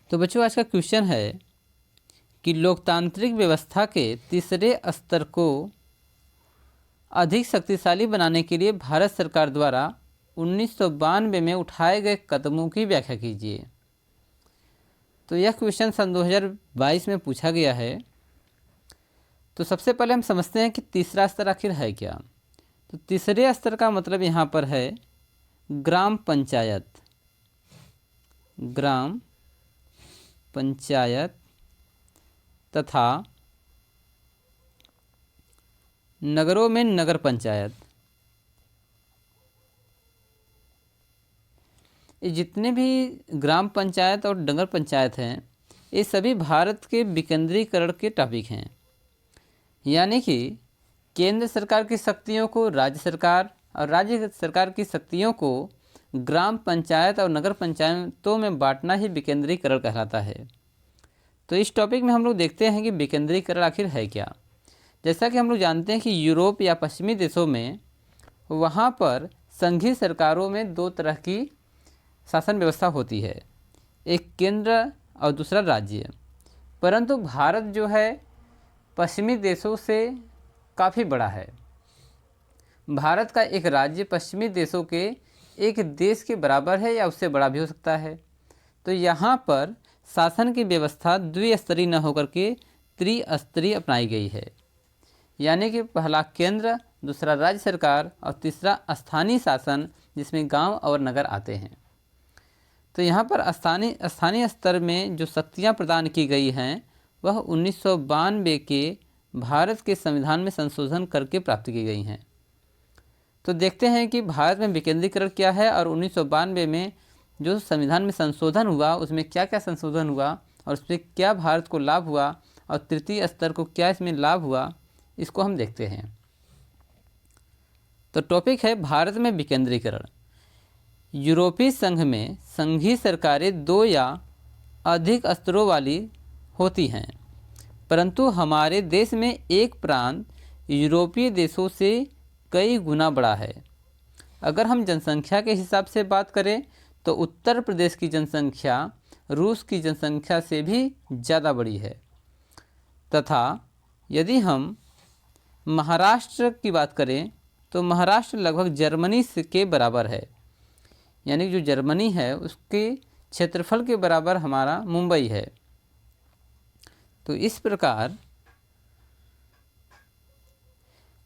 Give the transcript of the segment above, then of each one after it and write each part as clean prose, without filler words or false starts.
तो बच्चों आज का क्वेश्चन है कि लोकतांत्रिक व्यवस्था के तीसरे स्तर को अधिक शक्तिशाली बनाने के लिए भारत सरकार द्वारा 1992 में उठाए गए कदमों की व्याख्या कीजिए। तो यह क्वेश्चन सन 2022 में पूछा गया है। तो सबसे पहले हम समझते हैं कि तीसरा स्तर आखिर है क्या। तो तीसरे स्तर का मतलब यहाँ पर है ग्राम पंचायत। ग्राम पंचायत तथा नगरों में नगर पंचायत। ये जितने भी ग्राम पंचायत और नगर पंचायत हैं, ये सभी भारत के विकेंद्रीकरण के टॉपिक हैं। यानी कि केंद्र सरकार की शक्तियों को राज्य सरकार और राज्य सरकार की शक्तियों को ग्राम पंचायत और नगर पंचायतों में बांटना ही विकेंद्रीकरण कहलाता है। तो इस टॉपिक में हम लोग देखते हैं कि विकेंद्रीकरण आखिर है क्या। जैसा कि हम लोग जानते हैं कि यूरोप या पश्चिमी देशों में वहाँ पर संघीय सरकारों में दो तरह की शासन व्यवस्था होती है, एक केंद्र और दूसरा राज्य। परंतु भारत जो है पश्चिमी देशों से काफ़ी बड़ा है। भारत का एक राज्य पश्चिमी देशों के एक देश के बराबर है या उससे बड़ा भी हो सकता है। तो यहाँ पर शासन की व्यवस्था द्विस्तरीय न होकर के त्रिस्तरीय अपनाई गई है। यानी कि पहला केंद्र, दूसरा राज्य सरकार और तीसरा स्थानीय शासन, जिसमें गांव और नगर आते हैं। तो यहाँ पर स्थानीय स्तर में जो शक्तियाँ प्रदान की गई हैं वह 1992 के भारत के संविधान में संशोधन करके प्राप्त की गई हैं। तो देखते हैं कि भारत में विकेंद्रीकरण क्या है और 1992 में जो संविधान में संशोधन हुआ उसमें क्या क्या संशोधन हुआ और उसमें क्या भारत को लाभ हुआ और तृतीय स्तर को क्या इसमें लाभ हुआ, इसको हम देखते हैं। तो टॉपिक है भारत में विकेंद्रीकरण। यूरोपीय संघ में संघीय सरकारें दो या अधिक स्तरों वाली होती हैं, परंतु हमारे देश में एक प्रांत यूरोपीय देशों से कई गुना बड़ा है। अगर हम जनसंख्या के हिसाब से बात करें तो उत्तर प्रदेश की जनसंख्या रूस की जनसंख्या से भी ज़्यादा बड़ी है। तथा यदि हम महाराष्ट्र की बात करें तो महाराष्ट्र लगभग जर्मनी के बराबर है। यानी जो जर्मनी है उसके क्षेत्रफल के बराबर हमारा मुंबई है। तो इस प्रकार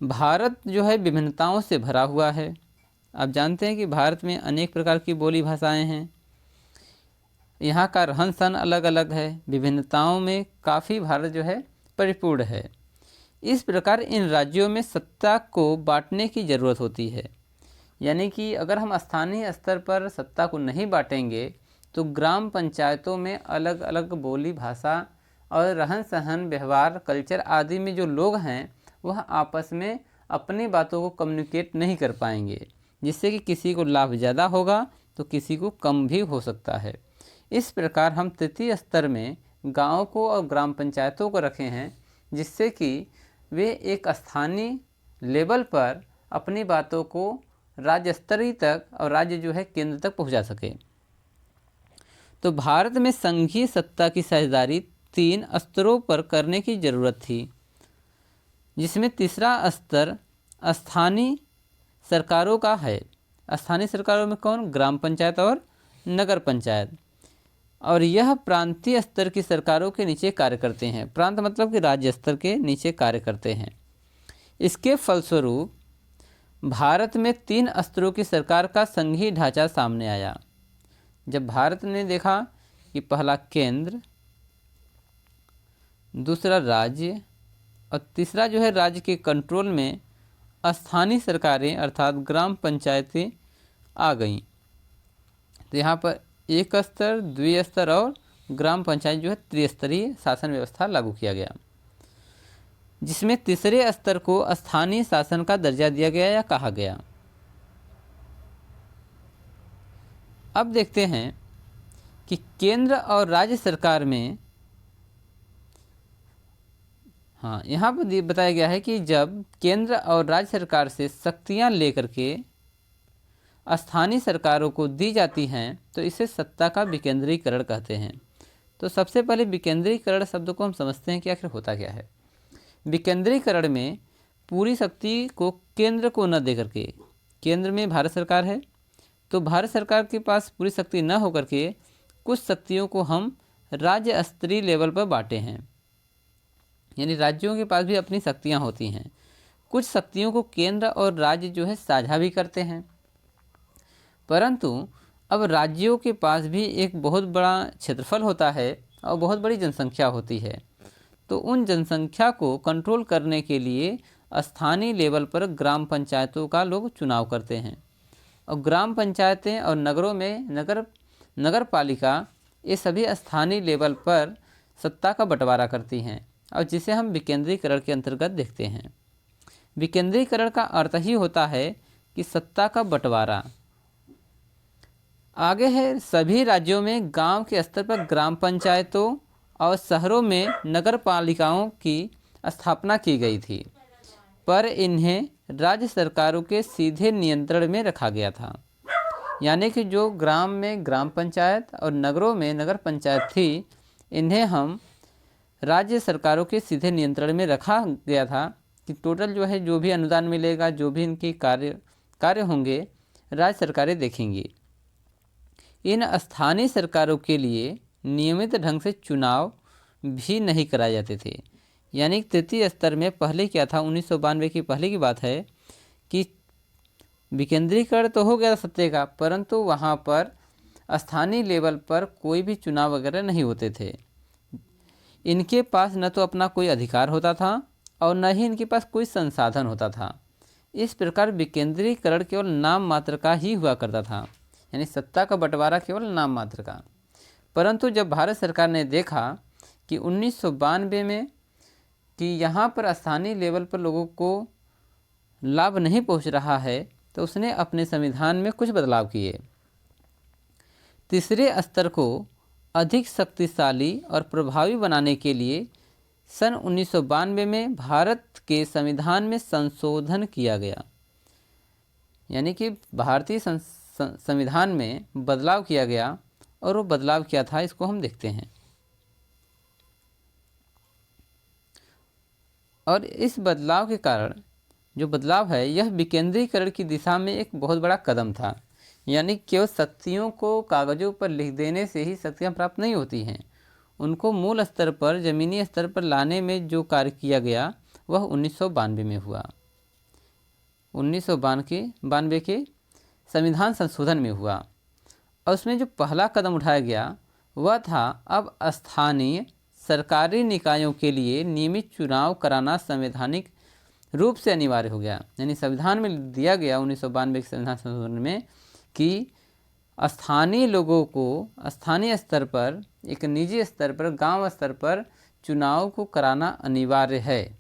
भारत जो है विभिन्नताओं से भरा हुआ है। आप जानते हैं कि भारत में अनेक प्रकार की बोली भाषाएं हैं। यहाँ का रहन सहन अलग अलग है। विभिन्नताओं में काफ़ी भारत जो है परिपूर्ण है। इस प्रकार इन राज्यों में सत्ता को बांटने की ज़रूरत होती है। यानी कि अगर हम स्थानीय स्तर पर सत्ता को नहीं बांटेंगे तो ग्राम पंचायतों में अलग अलग बोली भाषा और रहन सहन व्यवहार कल्चर आदि में जो लोग हैं वह आपस में अपनी बातों को कम्युनिकेट नहीं कर पाएंगे, जिससे कि किसी को लाभ ज़्यादा होगा तो किसी को कम भी हो सकता है। इस प्रकार हम तृतीय स्तर में गाँव को और ग्राम पंचायतों को रखे हैं, जिससे कि वे एक स्थानीय लेवल पर अपनी बातों को राज्य स्तरीय तक और राज्य जो है केंद्र तक पहुंचा सके। तो भारत में संघीय सत्ता की साझेदारी 3 स्तरों पर करने की ज़रूरत थी, जिसमें तीसरा स्तर स्थानीय सरकारों का है। स्थानीय सरकारों में कौन? ग्राम पंचायत और नगर पंचायत। और यह प्रांतीय स्तर की सरकारों के नीचे कार्य करते हैं। प्रांत मतलब कि राज्य स्तर के नीचे कार्य करते हैं। इसके फलस्वरूप भारत में 3 स्तरों की सरकार का संघीय ढांचा सामने आया। जब भारत ने देखा कि पहला केंद्र, दूसरा राज्य और तीसरा जो है राज्य के कंट्रोल में स्थानीय सरकारें अर्थात ग्राम पंचायतें आ गईं, तो यहाँ पर एक स्तर, द्विस्तर और ग्राम पंचायत जो है त्रिस्तरीय शासन व्यवस्था लागू किया गया, जिसमें तीसरे स्तर को स्थानीय शासन का दर्जा दिया गया या कहा गया। अब देखते हैं कि केंद्र और राज्य सरकार में यहाँ पर बताया गया है कि जब केंद्र और राज्य सरकार से शक्तियाँ लेकर के स्थानीय सरकारों को दी जाती हैं तो इसे सत्ता का विकेंद्रीकरण कहते हैं। तो सबसे पहले विकेंद्रीकरण शब्द को हम समझते हैं कि आखिर होता क्या है। विकेंद्रीकरण में पूरी शक्ति को केंद्र को न दे करके, केंद्र में भारत सरकार है तो भारत सरकार के पास पूरी शक्ति न होकर के कुछ शक्तियों को हम राज्य स्तरीय लेवल पर बांटे हैं। यानी राज्यों के पास भी अपनी शक्तियां होती हैं। कुछ शक्तियों को केंद्र और राज्य जो है साझा भी करते हैं, परंतु अब राज्यों के पास भी एक बहुत बड़ा क्षेत्रफल होता है और बहुत बड़ी जनसंख्या होती है। तो उन जनसंख्या को कंट्रोल करने के लिए स्थानीय लेवल पर ग्राम पंचायतों का लोग चुनाव करते हैं। और ग्राम पंचायतें और नगरों में नगर पालिका, ये सभी स्थानीय लेवल पर सत्ता का बंटवारा करती हैं और जिसे हम विकेंद्रीकरण के अंतर्गत देखते हैं। विकेंद्रीकरण का अर्थ ही होता है कि सत्ता का बंटवारा। आगे है, सभी राज्यों में गांव के स्तर पर ग्राम पंचायतों और शहरों में नगर पालिकाओं की स्थापना की गई थी, पर इन्हें राज्य सरकारों के सीधे नियंत्रण में रखा गया था। यानी कि जो ग्राम में ग्राम पंचायत और नगरों में नगर पंचायत थी, इन्हें हम राज्य सरकारों के सीधे नियंत्रण में रखा गया था कि टोटल जो है, जो भी अनुदान मिलेगा, जो भी इनकी कार्य होंगे, राज्य सरकारें देखेंगी। इन स्थानीय सरकारों के लिए नियमित ढंग से चुनाव भी नहीं कराए जाते थे। यानी तृतीय स्तर में पहले क्या था, 1992 की पहले की बात है कि विकेंद्रीकरण तो हो गया सत्ता का, परंतु वहाँ पर स्थानीय लेवल पर कोई भी चुनाव वगैरह नहीं होते थे। इनके पास न तो अपना कोई अधिकार होता था और न ही इनके पास कोई संसाधन होता था। इस प्रकार विकेंद्रीकरण केवल नाम मात्र का ही हुआ करता था, यानी सत्ता का बंटवारा केवल नाम मात्र का। परंतु जब भारत सरकार ने देखा कि 1992 में कि यहाँ पर स्थानीय लेवल पर लोगों को लाभ नहीं पहुँच रहा है, तो उसने अपने संविधान में कुछ बदलाव किए। तीसरे स्तर को अधिक शक्तिशाली और प्रभावी बनाने के लिए सन 1992 में भारत के संविधान में संशोधन किया गया। यानी कि भारतीय संविधान में बदलाव किया गया, और वो बदलाव क्या था इसको हम देखते हैं। और इस बदलाव के कारण जो बदलाव है, यह विकेंद्रीकरण की दिशा में एक बहुत बड़ा कदम था। यानी केवल शक्तियों को कागज़ों पर लिख देने से ही शक्तियाँ प्राप्त नहीं होती हैं, उनको मूल स्तर पर, ज़मीनी स्तर पर लाने में जो कार्य किया गया वह 1992 में हुआ। 1992 के संविधान संशोधन में हुआ। और उसमें जो पहला कदम उठाया गया वह था, अब स्थानीय सरकारी निकायों के लिए नियमित चुनाव कराना संवैधानिक रूप से अनिवार्य हो गया। यानी संविधान में दिया गया 1992 के संविधान संशोधन में कि स्थानीय लोगों को स्थानीय स्तर पर, एक निजी स्तर पर, गांव स्तर पर चुनाव को कराना अनिवार्य है।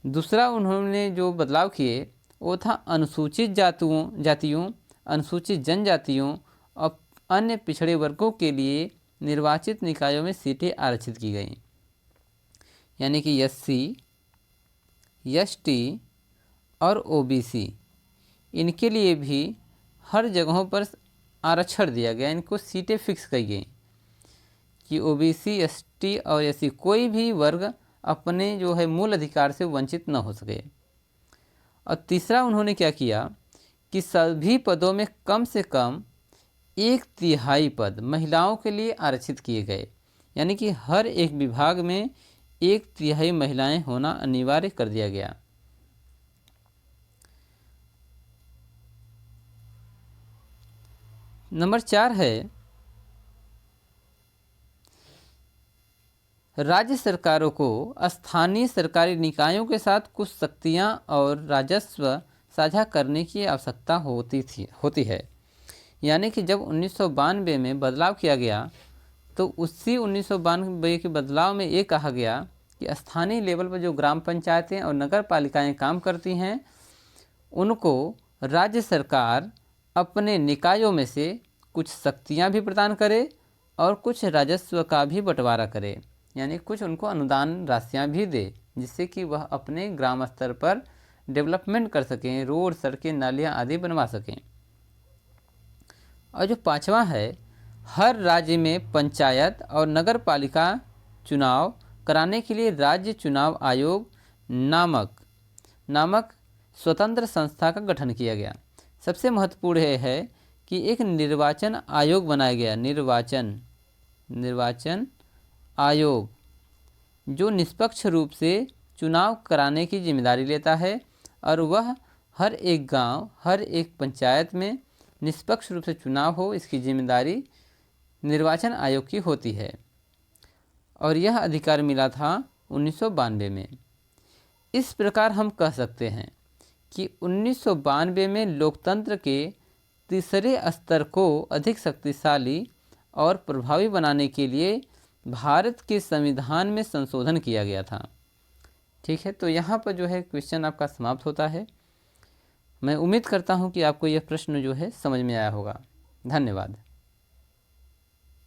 दूसरा उन्होंने जो बदलाव किए वो था, अनुसूचित जातियों, अनुसूचित जनजातियों और अन्य पिछड़े वर्गों के लिए निर्वाचित निकायों में सीटें आरक्षित की गईं। यानी कि SC, ST और OBC, इनके लिए भी हर जगहों पर आरक्षण दिया गया, इनको सीटें फिक्स की गई कि OBC, ST और SC कोई भी वर्ग अपने जो है मूल अधिकार से वंचित न हो सके। और तीसरा उन्होंने क्या किया कि सभी पदों में कम से कम 1/3 पद महिलाओं के लिए आरक्षित किए गए। यानी कि हर एक विभाग में 1/3 महिलाएं होना अनिवार्य कर दिया गया। नंबर 4 है, राज्य सरकारों को स्थानीय सरकारी निकायों के साथ कुछ शक्तियां और राजस्व साझा करने की आवश्यकता होती है। यानी कि जब 1992 में बदलाव किया गया, तो उसी 1992 के बदलाव में ये कहा गया कि स्थानीय लेवल पर जो ग्राम पंचायतें और नगर पालिकाएँ काम करती हैं, उनको राज्य सरकार अपने निकायों में से कुछ शक्तियां भी प्रदान करे और कुछ राजस्व का भी बंटवारा करे। यानी कुछ उनको अनुदान राशियां भी दे, जिससे कि वह अपने ग्राम स्तर पर डेवलपमेंट कर सकें, रोड, सड़कें, नालियां आदि बनवा सकें। और जो 5वां है, हर राज्य में पंचायत और नगर पालिका चुनाव कराने के लिए राज्य चुनाव आयोग नामक स्वतंत्र संस्था का गठन किया गया। सबसे महत्वपूर्ण है कि एक निर्वाचन आयोग बनाया गया, निर्वाचन आयोग, जो निष्पक्ष रूप से चुनाव कराने की जिम्मेदारी लेता है और वह हर एक गांव, हर एक पंचायत में निष्पक्ष रूप से चुनाव हो, इसकी जिम्मेदारी निर्वाचन आयोग की होती है। और यह अधिकार मिला था 1992 में। इस प्रकार हम कह सकते हैं कि 1992 में लोकतंत्र के तीसरे स्तर को अधिक शक्तिशाली और प्रभावी बनाने के लिए भारत के संविधान में संशोधन किया गया था। ठीक है, तो यहाँ पर जो है क्वेश्चन आपका समाप्त होता है। मैं उम्मीद करता हूँ कि आपको यह प्रश्न जो है समझ में आया होगा। धन्यवाद।